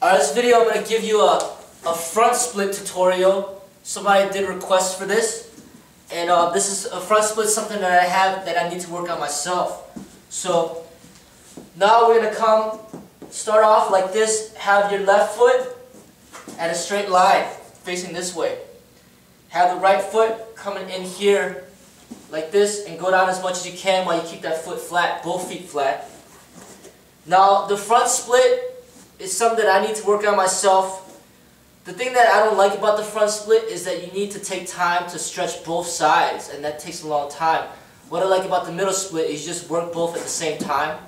Alright, this video I'm going to give you a front split tutorial. Somebody did request for this. And this is a front split, something that I have that I need to work on myself. So now we're going to start off like this. Have your left foot at a straight line facing this way. Have the right foot coming in here like this and go down as much as you can while you keep that foot flat, both feet flat. Now the front split is something that I need to work on myself. The thing that I don't like about the front split is that you need to take time to stretch both sides, and that takes a long time. What I like about the middle split is you just work both at the same time.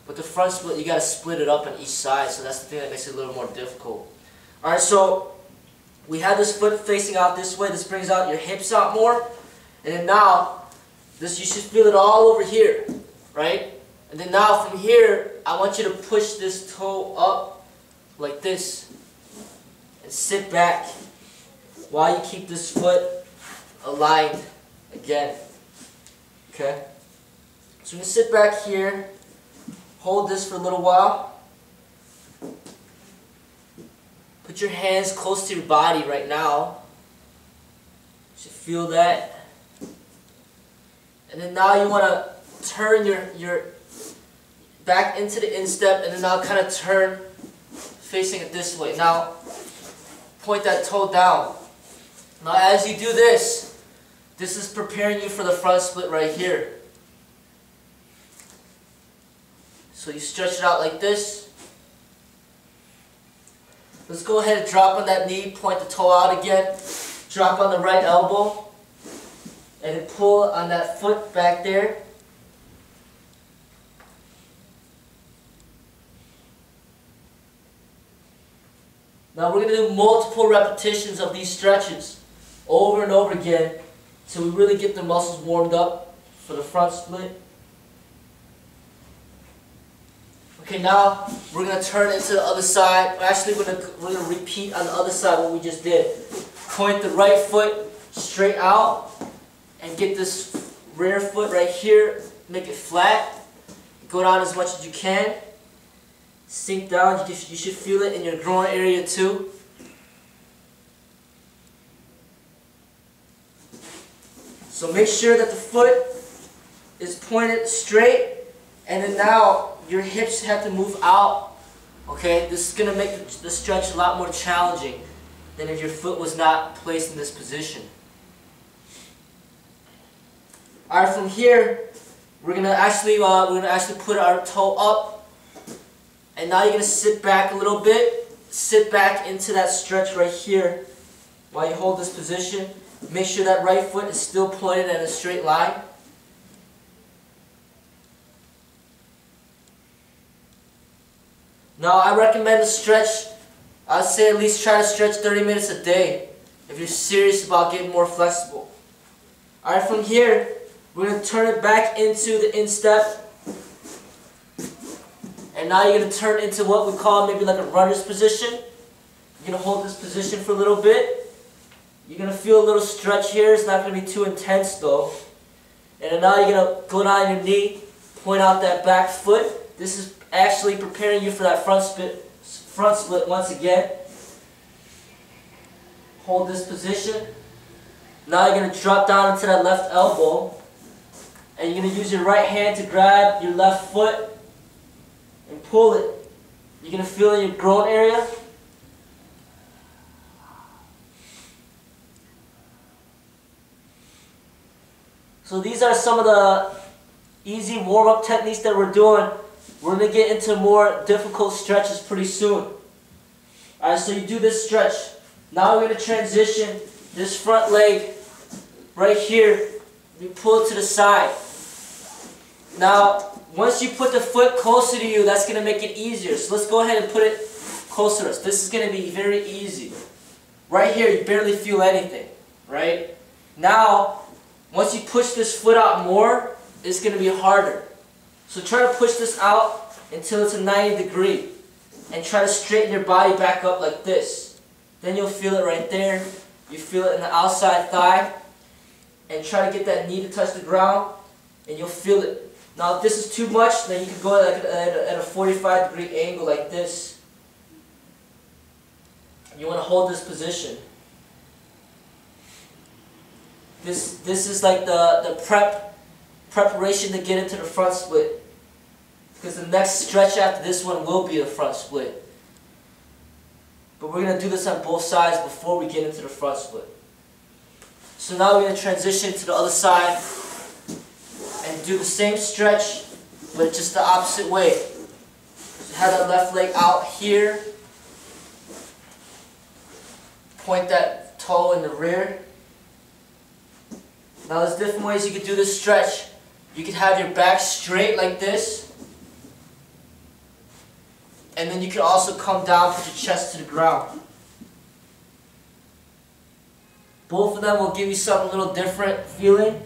But the front split, you got to split it up on each side, so that's the thing that makes it a little more difficult. Alright, so we have this foot facing out this way. This brings out your hips out more. And then now, you should feel it all over here, right? And then now from here, I want you to push this toe up like this and sit back while you keep this foot aligned again. Okay? So you can sit back here, hold this for a little while. Put your hands close to your body right now. You should feel that. And then now you want to turn your back into the instep, and then now kind of turn facing it this way. Now point that toe down. Now as you do this, this is preparing you for the front split right here. So you stretch it out like this. Let's go ahead and drop on that knee, point the toe out again, drop on the right elbow, and then pull on that foot back there. Now we're going to do multiple repetitions of these stretches over and over again until we really get the muscles warmed up for the front split. Okay, now we're going to turn into the other side. Actually, we're going to repeat on the other side what we just did. Point the right foot straight out and get this rear foot right here. Make it flat. Go down as much as you can. Sink down. You should feel it in your groin area too. So make sure that the foot is pointed straight, and then now your hips have to move out. Okay, this is going to make the stretch a lot more challenging than if your foot was not placed in this position. Alright, from here we're gonna actually put our toe up. And now you're going to sit back a little bit, sit back into that stretch right here while you hold this position. Make sure that right foot is still pointed in a straight line. Now I recommend a stretch, I'd say at least try to stretch 30 minutes a day if you're serious about getting more flexible. Alright, from here, we're going to turn it back into the instep. And now you're going to turn into what we call maybe like a runner's position. You're going to hold this position for a little bit. You're going to feel a little stretch here. It's not going to be too intense though. And then now you're going to go down your knee, point out that back foot. This is actually preparing you for that front split once again. Hold this position. Now you're going to drop down into that left elbow. And you're going to use your right hand to grab your left foot and pull it. You're going to feel it in your groin area. So these are some of the easy warm-up techniques that we're doing. We're going to get into more difficult stretches pretty soon. Alright, so you do this stretch. Now we're going to transition this front leg right here. You pull it to the side. Now, once you put the foot closer to you, that's going to make it easier. So let's go ahead and put it closer to us. This is going to be very easy. Right here, you barely feel anything, right? Now, once you push this foot out more, it's going to be harder. So try to push this out until it's a 90 degree. And try to straighten your body back up like this. Then you'll feel it right there. You feel it in the outside thigh. And try to get that knee to touch the ground. And you'll feel it. Now if this is too much, then you can go at a 45-degree angle like this. You want to hold this position. This is like the preparation to get into the front split. Because the next stretch after this one will be a front split. But we're going to do this on both sides before we get into the front split. So now we're going to transition to the other side and do the same stretch, but just the opposite way. So have that left leg out here. Point that toe in the rear. Now there's different ways you could do this stretch. You could have your back straight like this. And then you can also come down, put your chest to the ground. Both of them will give you something a little different feeling.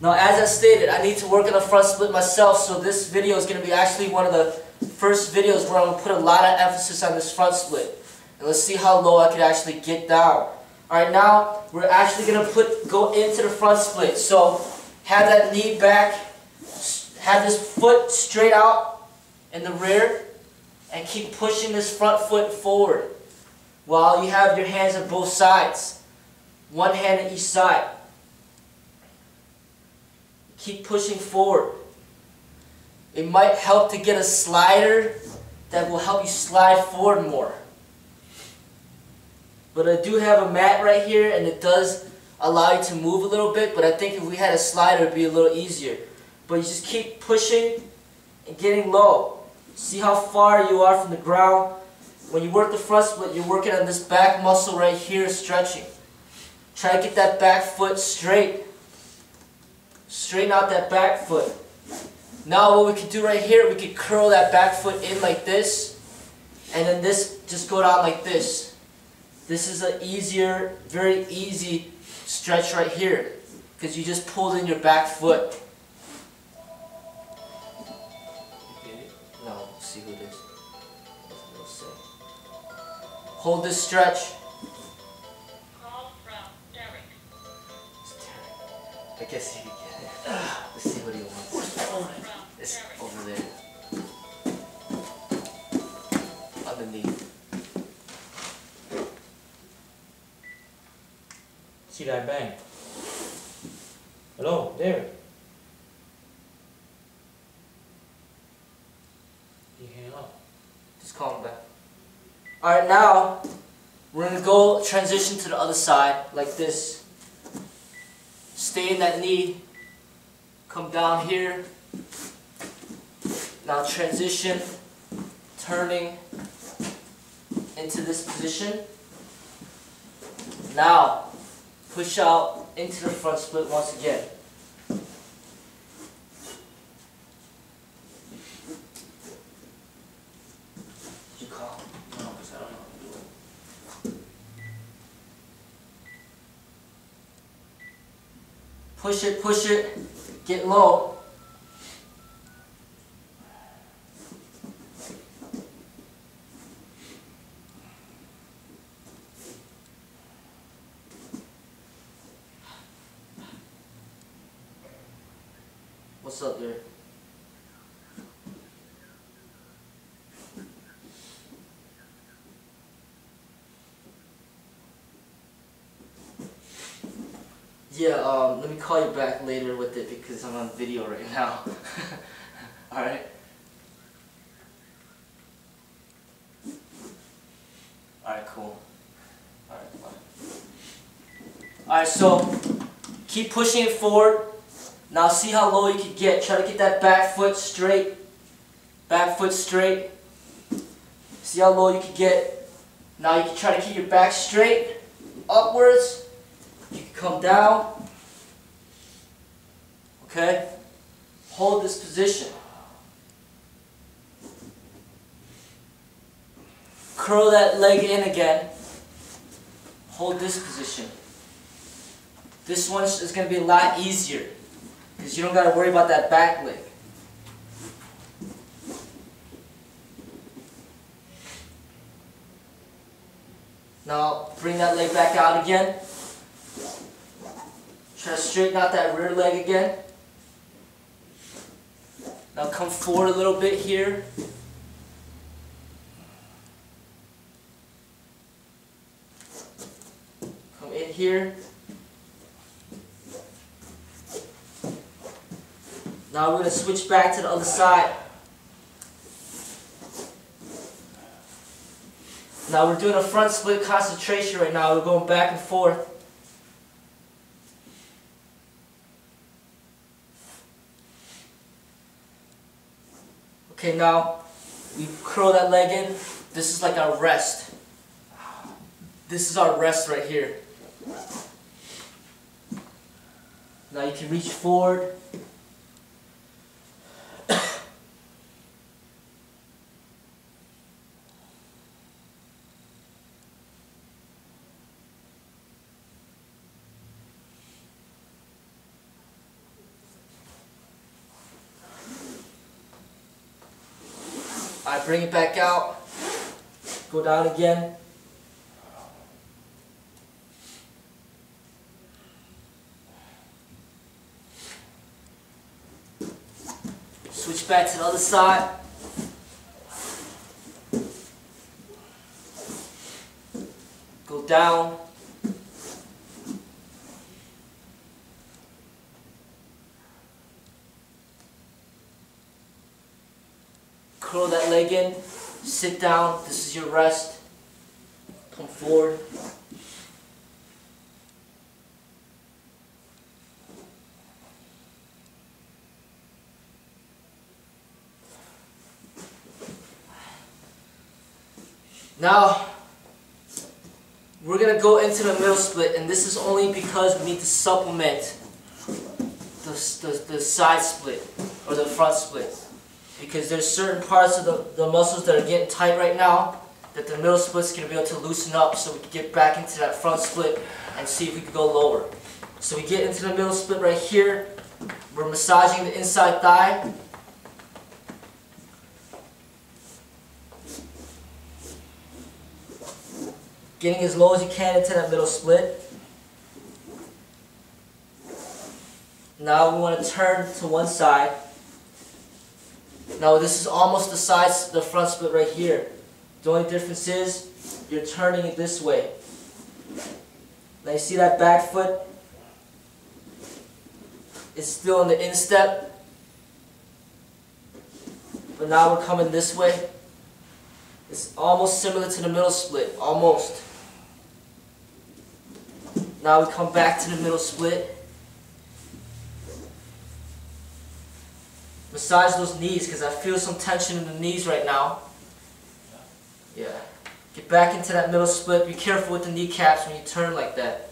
Now, as I stated, I need to work on the front split myself, so this video is going to be actually one of the first videos where I'm going to put a lot of emphasis on this front split. And let's see how low I can actually get down. Alright, now we're actually going to go into the front split. So, have that knee back. Have this foot straight out in the rear and keep pushing this front foot forward while you have your hands on both sides. One hand on each side. Keep pushing forward. It might help to get a slider that will help you slide forward more. But I do have a mat right here and it does allow you to move a little bit, but I think if we had a slider it would be a little easier. But you just keep pushing and getting low. See how far you are from the ground. When you work the front split, you're working on this back muscle right here, stretching. Try to get that back foot straight. Straighten out that back foot. Now what we could do right here, we could curl that back foot in like this. And then this, just go down like this. This is an easier, very easy stretch right here. Because you just pulled in your back foot. No, see who this is. Hold this stretch. Call from Derek. It's Derek. I guess he can get it. Let's see what he wants. Where's the phone? It's over there. Underneath. See that bang? Hello, there. He hang up. Just call him back. Alright, now we're going to go transition to the other side like this. Stay in that knee. Come down here. Now transition, turning into this position. Now push out into the front split once again. Did you call? No, because I don't know how to do it. Push it, get low. What's up there? Yeah, let me call you back later with it because I'm on video right now. Alright? Alright, cool. Alright, bye. Alright, so keep pushing it forward. Now see how low you can get. Try to get that back foot straight. Back foot straight. See how low you can get. Now you can try to keep your back straight. Upwards. You can come down. Okay? Hold this position. Curl that leg in again. Hold this position. This one is going to be a lot easier because you don't got to worry about that back leg. Now bring that leg back out again. Try to straighten out that rear leg again. Now come forward a little bit here. here. Now we're going to switch back to the other side. Now we're doing a front split concentration right now. We're going back and forth. Okay, now we curl that leg in. This is like our rest. This is our rest right here. Now you can reach forward. I bring it back out, go down again. Switch back to the other side. Go down. Curl that leg in, sit down, this is your rest, come forward. Now, we're going to go into the middle split, and this is only because we need to supplement the side split, or the front split. Because there's certain parts of the muscles that are getting tight right now that the middle split's going to be able to loosen up so we can get back into that front split and see if we can go lower. So we get into the middle split right here. We're massaging the inside thigh. Getting as low as you can into that middle split. Now we want to turn to one side. Now this is almost the front split right here. The only difference is you're turning it this way. Now you see that back foot? It's still in the instep. But now we're coming this way. It's almost similar to the middle split. Almost. Now we come back to the middle split. Massage those knees because I feel some tension in the knees right now. Yeah. Get back into that middle split. Be careful with the kneecaps when you turn like that.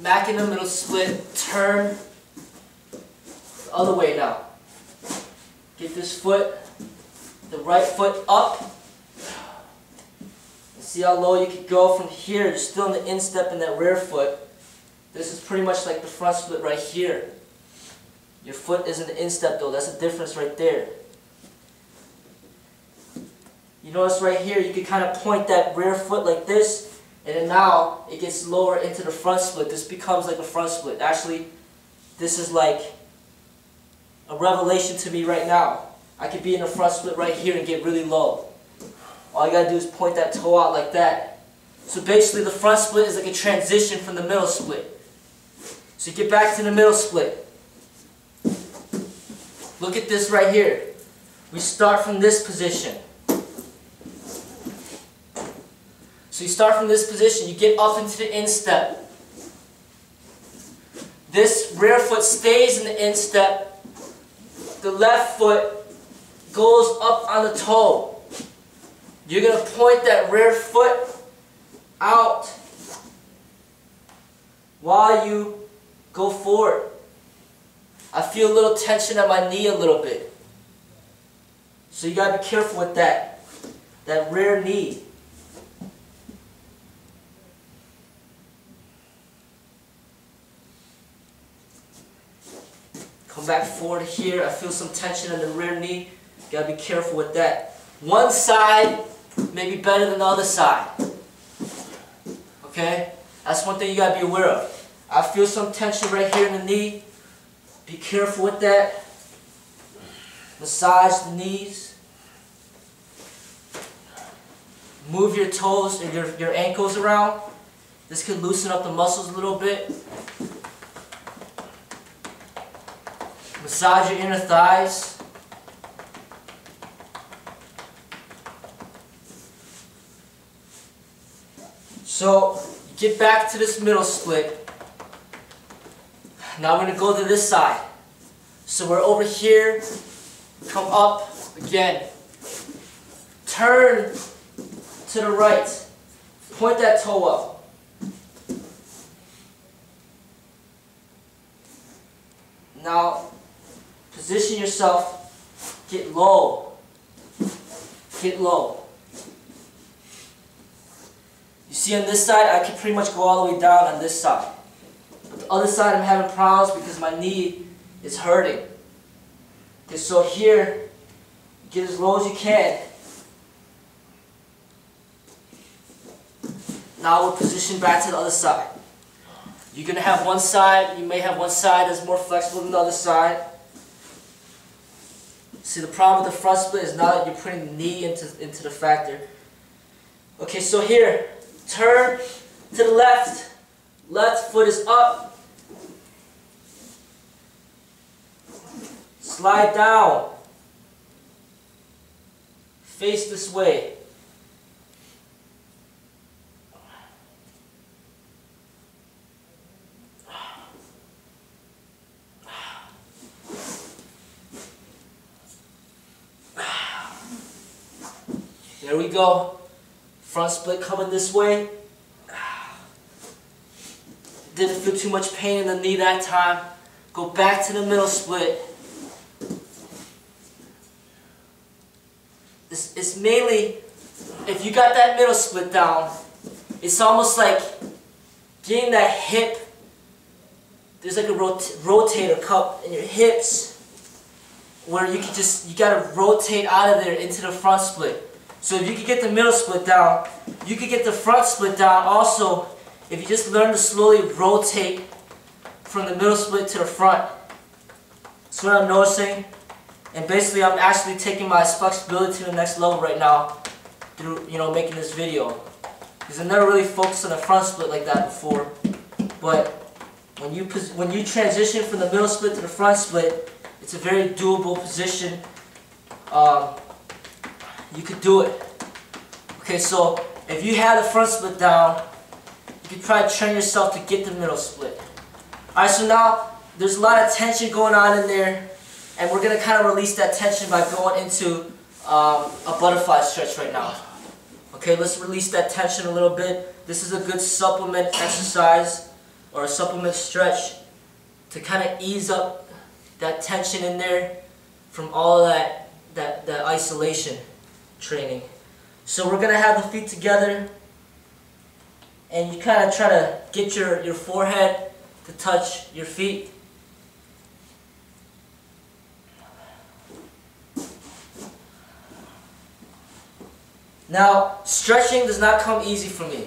Back in the middle split. Turn the other way now. Get this foot, the right foot up. And see how low you can go from here. You're still in the instep in that rear foot. This is pretty much like the front split right here. Your foot is in the instep though, that's the difference right there. You notice right here, you can kind of point that rear foot like this, and then now it gets lower into the front split. This becomes like a front split. Actually, this is like a revelation to me right now. I could be in the front split right here and get really low. All you gotta do is point that toe out like that. So basically the front split is like a transition from the middle split. So you get back to the middle split. Look at this right here. We start from this position. So you start from this position, you get up into the instep. This rear foot stays in the instep. The left foot goes up on the toe. You're going to point that rear foot out while you go forward. I feel a little tension at my knee a little bit. So you got to be careful with that. That rear knee. Come back forward here. I feel some tension in the rear knee. You got to be careful with that. One side may be better than the other side. Okay? That's one thing you got to be aware of. I feel some tension right here in the knee. Be careful with that. Massage the knees. Move your toes and your ankles around. This could loosen up the muscles a little bit. Massage your inner thighs. So, get back to this middle split. Now we're going to go to this side. So we're over here, come up again. Turn to the right. Point that toe up. Now, position yourself, get low. Get low. You see on this side, I can pretty much go all the way down on this side. But the other side I'm having problems because my knee is hurting. Okay, so here, get as low as you can. Now we'll position back to the other side. You're going to have one side, you may have one side that's more flexible than the other side. See, the problem with the front split is now that you're putting the knee into the factor. Okay, so here, turn to the left. Left foot is up. Slide down. Face this way. There we go. Front split coming this way. Didn't feel too much pain in the knee that time. Go back to the middle split. It's mainly, if you got that middle split down, it's almost like getting that hip. There's like a rotator cup in your hips where you gotta rotate out of there into the front split. So if you could get the middle split down, you could get the front split down also if you just learn to slowly rotate from the middle split to the front. That's what I'm noticing. And basically I'm actually taking my flexibility to the next level right now through, making this video. Because I never really focused on the front split like that before. But when you transition from the middle split to the front split, it's a very doable position. You could do it. Okay, so if you have the front split down, you could try to train yourself to get the middle split. Alright, so now there's a lot of tension going on in there, and we're going to kind of release that tension by going into a butterfly stretch right now. Okay, let's release that tension a little bit. This is a good supplement exercise, or a supplement stretch, to kind of ease up that tension in there from all of that isolation training. So we're going to have the feet together, and you kind of try to get your forehead to touch your feet. Now, stretching does not come easy for me.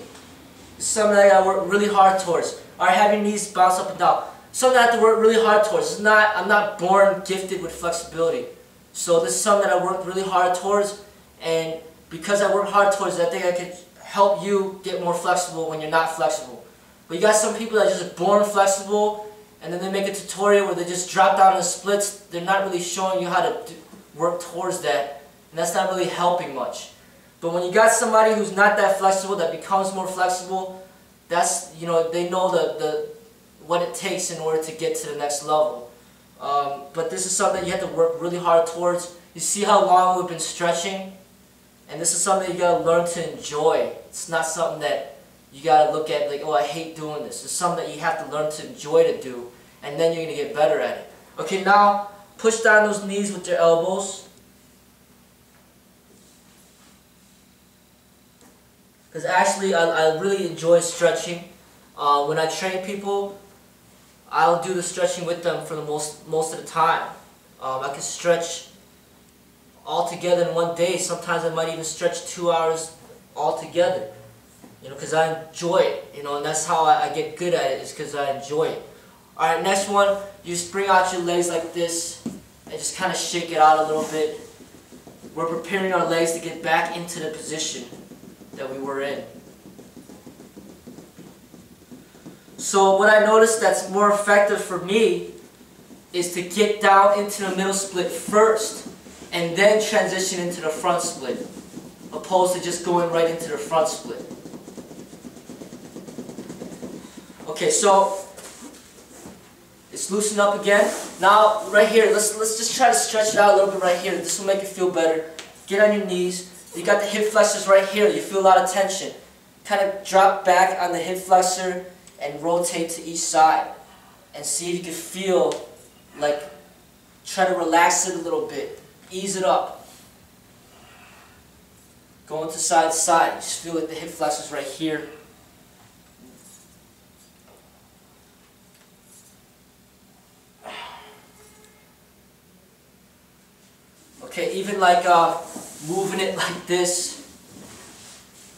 It's something that I gotta work really hard towards. Alright, have your knees bounce up and down. Something I have to work really hard towards. I'm not born gifted with flexibility. So this is something that I work really hard towards, and because I work hard towards it, I think I could help you get more flexible when you're not flexible. But you got some people that are just born flexible, and then they make a tutorial where they just drop down the splits. They're not really showing you how to work towards that, and that's not really helping much. But when you got somebody who's not that flexible that becomes more flexible, that's, they know what it takes in order to get to the next level. But this is something that you have to work really hard towards. You see how long we've been stretching? And this is something you gotta learn to enjoy. It's not something that you gotta look at like, oh, I hate doing this. It's something that you have to learn to enjoy to do, and then you're gonna get better at it. Okay, now push down those knees with your elbows. Because actually, I really enjoy stretching. When I train people, I'll do the stretching with them for the most of the time. I can stretch all together in one day. Sometimes I might even stretch 2 hours all together. Because I enjoy it. And that's how I get good at it, is because I enjoy it. Alright, next one, you just bring out your legs like this and just kind of shake it out a little bit. We're preparing our legs to get back into the position that we were in. So what I noticed that's more effective for me is to get down into the middle split first and then transition into the front split, opposed to just going right into the front split. Okay, so it's loosened up again. Now, right here, let's just try to stretch it out a little bit right here. This will make it feel better. Get on your knees. You got the hip flexors right here. You feel a lot of tension. Kind of drop back on the hip flexor and rotate to each side. And see if you can feel, like, try to relax it a little bit. Ease it up. Going to side to side. Just feel like the hip flexors right here. Okay, even like moving it like this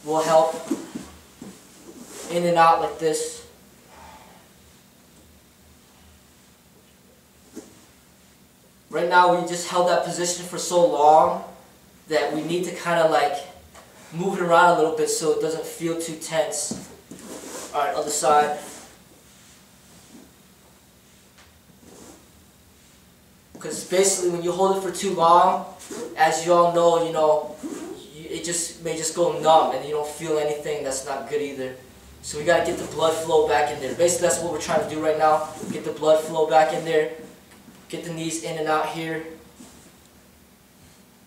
will help. In and out like this. Right now we just held that position for so long that we need to kind of like move it around a little bit so it doesn't feel too tense. Alright, other side. Because basically when you hold it for too long, as you all know, it may just go numb and you don't feel anything. That's not good either. So we got to get the blood flow back in there. Basically that's what we're trying to do right now. Get the blood flow back in there. Get the knees in and out here.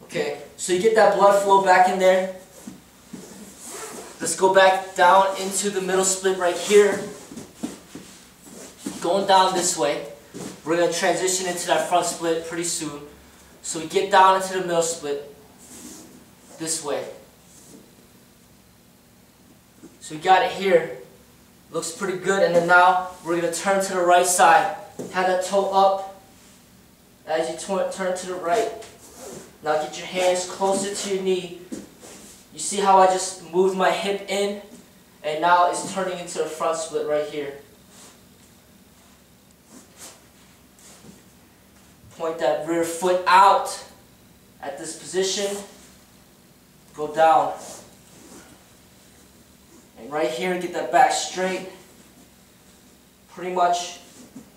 Okay, so you get that blood flow back in there. Let's go back down into the middle split right here. Going down this way. We're going to transition into that front split pretty soon. So we get down into the middle split this way. So we got it here. Looks pretty good. And then now we're going to turn to the right side. Have that toe up as you turn to the right. Now get your hands closer to your knee. You see how I just moved my hip in? And now it's turning into the front split right here. Point that rear foot out at this position. Go down. And right here, get that back straight. Pretty much,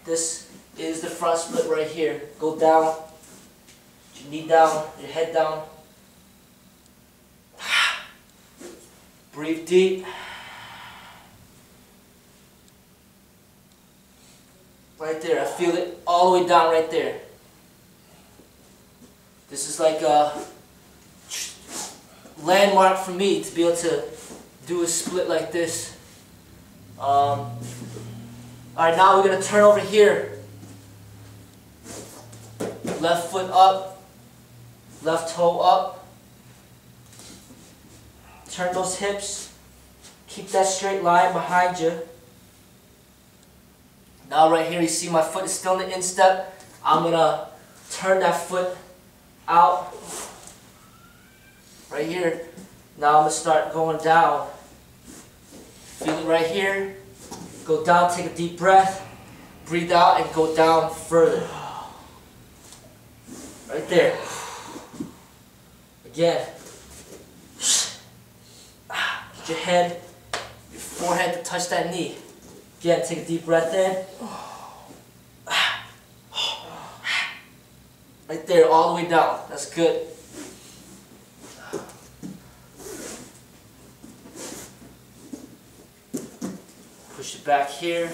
this is the front split right here. Go down. Put your knee down, your head down. Breathe deep. Right there, I feel it all the way down right there. This is like a landmark for me to be able to do a split like this. Alright, now we're going to turn over here. Left foot up, left toe up. Turn those hips. Keep that straight line behind you. Now right here, you see my foot is still in the instep. I'm going to turn that foot out. Right here. Now I'm going to start going down. Feel it right here. Go down, take a deep breath. Breathe out and go down further. Right there. Again. Get your head, your forehead to touch that knee. Again, take a deep breath in. Right there, all the way down. That's good. Push it back here.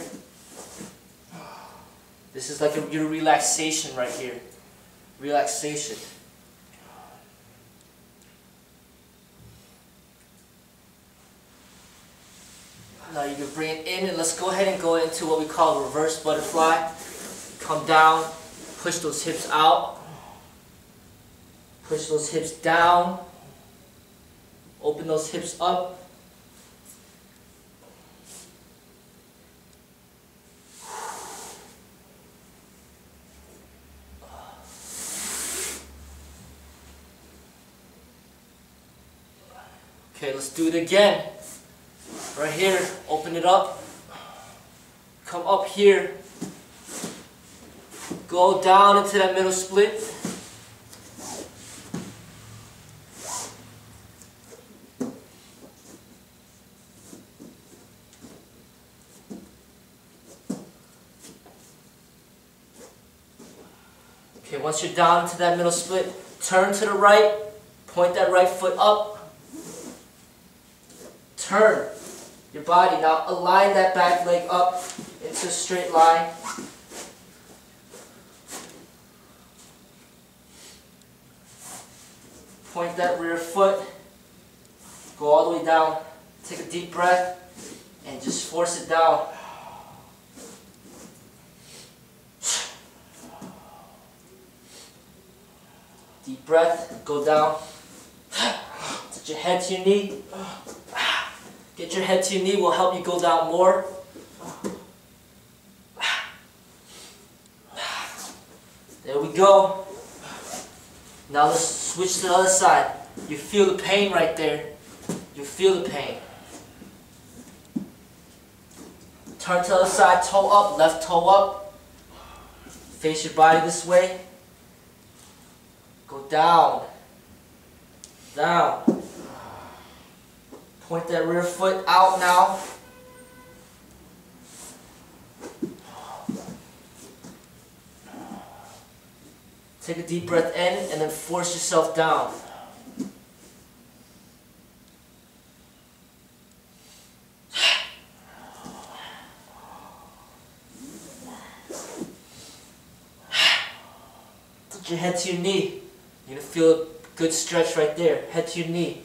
This is like your relaxation right here. Relaxation. Now you can bring it in and let's go ahead and go into what we call reverse butterfly. Come down, push those hips out. Push those hips down. Open those hips up. Okay, let's do it again. Right here, open it up. Come up here. Go down into that middle split. Okay, once you're down to that middle split, turn to the right, point that right foot up, turn your body. Now align that back leg up into a straight line. Point that rear foot, go all the way down, take a deep breath, and just force it down. Deep breath, go down. Touch your head to your knee. Get your head to your knee will help you go down more. There we go. Now let's switch to the other side. You feel the pain right there. You feel the pain. Turn to the other side, toe up, left toe up. Face your body this way. Go down. Down. Point that rear foot out now. Take a deep breath in and then force yourself down. Touch your head to your knee. You're going to feel a good stretch right there. Head to your knee.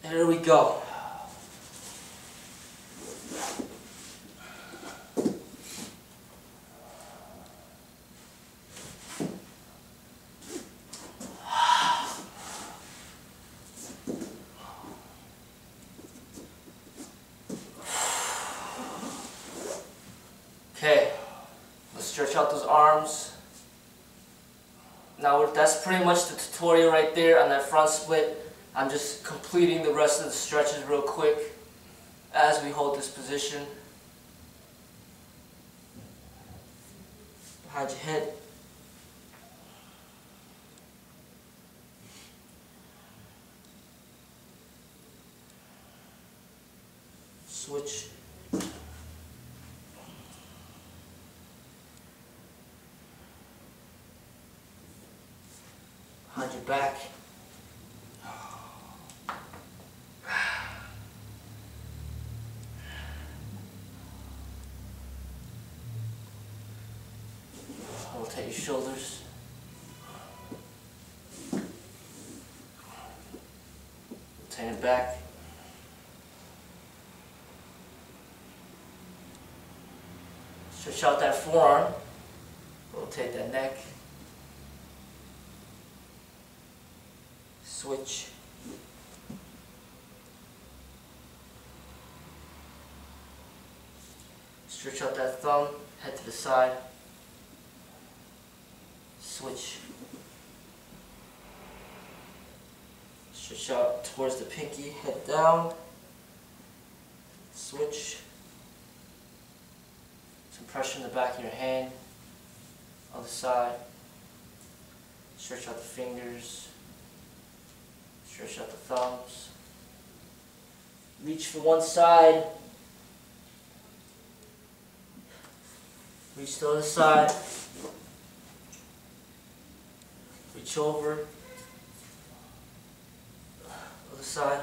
There we go. Okay, let's stretch out those arms. Now that's pretty much the tutorial right there on that front split. I'm just completing the rest of the stretches real quick as we hold this position. Behind your head. Switch. Behind your back. Rotate your shoulders. Rotate it back. Stretch out that forearm. Rotate that neck. Switch. Stretch out that thumb, head to the side. Switch. Stretch out towards the pinky, head down. Switch. Some pressure in the back of your hand. Other side. Stretch out the fingers. Stretch out the thumbs. Reach for one side. Reach to the other side. Reach over. Other side.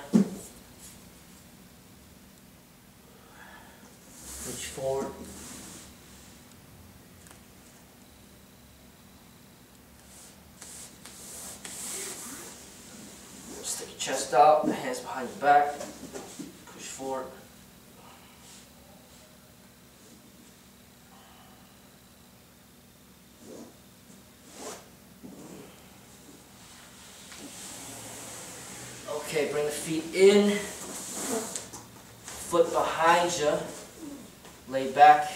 Reach forward. Stick your chest out, hands behind your back. Push forward. Okay, bring the feet in, foot behind you, lay back.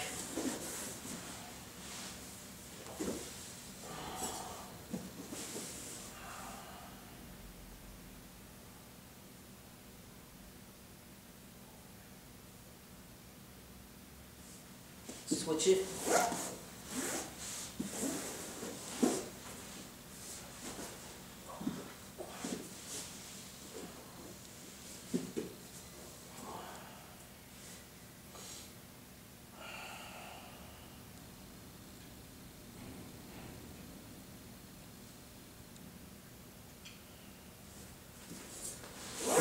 Switch it.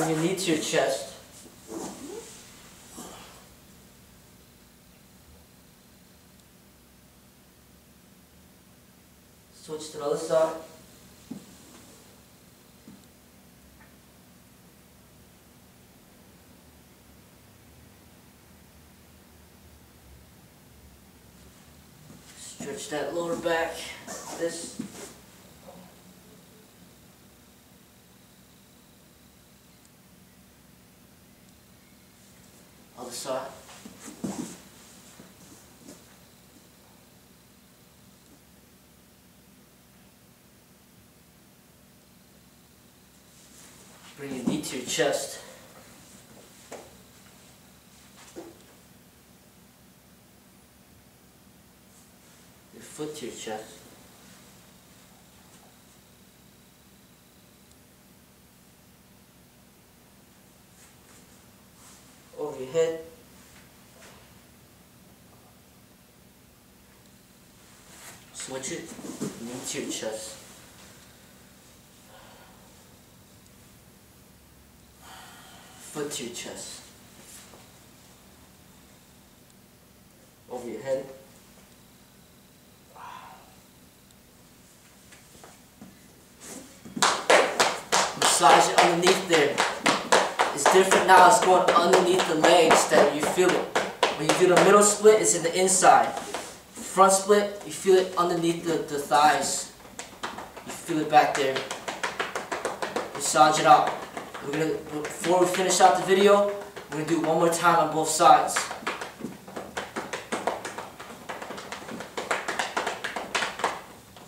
Bring your knee to your chest. Switch to the other side. Stretch that lower back. This. Other side. Bring your knee to your chest. Your foot to your chest. Over your head. Switch it, knee to your chest. Foot to your chest. Over your head. Massage it underneath there. It's different now, it's going underneath the legs that you feel it. When you do the middle split, it's in the inside. Front split, you feel it underneath the thighs. You feel it back there. Massage it out. Before we finish out the video, we're going to do it one more time on both sides.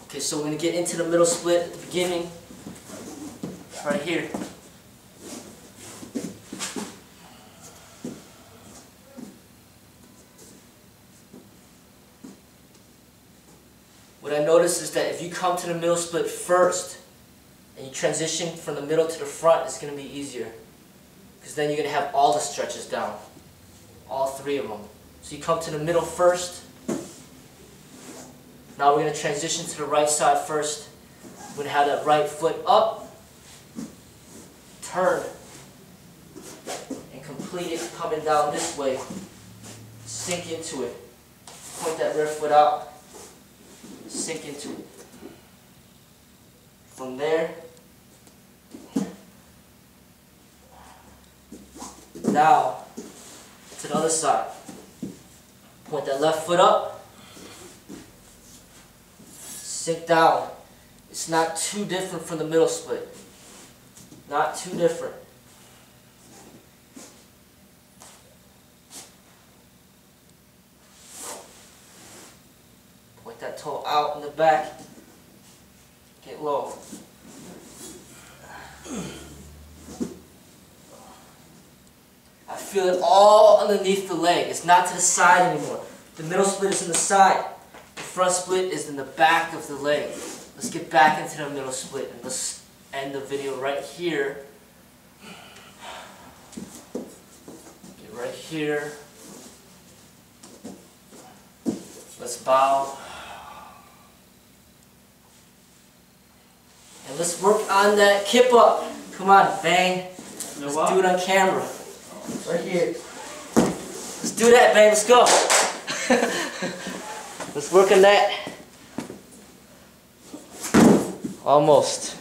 Okay, so we're going to get into the middle split at the beginning. Right here. What I noticed is that if you come to the middle split first, and you transition from the middle to the front, it's going to be easier. Because then you're going to have all the stretches down. All three of them. So you come to the middle first. Now we're going to transition to the right side first. We're going to have that right foot up. Turn. And complete it coming down this way. Sink into it. Point that rear foot out. Sink into it. From there, now to the other side. Point that left foot up. Sink down. It's not too different from the middle split. Not too different. Point that toe out in the back. Get low. I feel it all underneath the leg. It's not to the side anymore. The middle split is in the side. The front split is in the back of the leg. Let's get back into the middle split and let's end the video right here. Get right here. Let's bow. And let's work on that kip up. Come on, bang. Let's do it on camera. Right here. Let's do that, bang. Let's go. Let's work on that. Almost.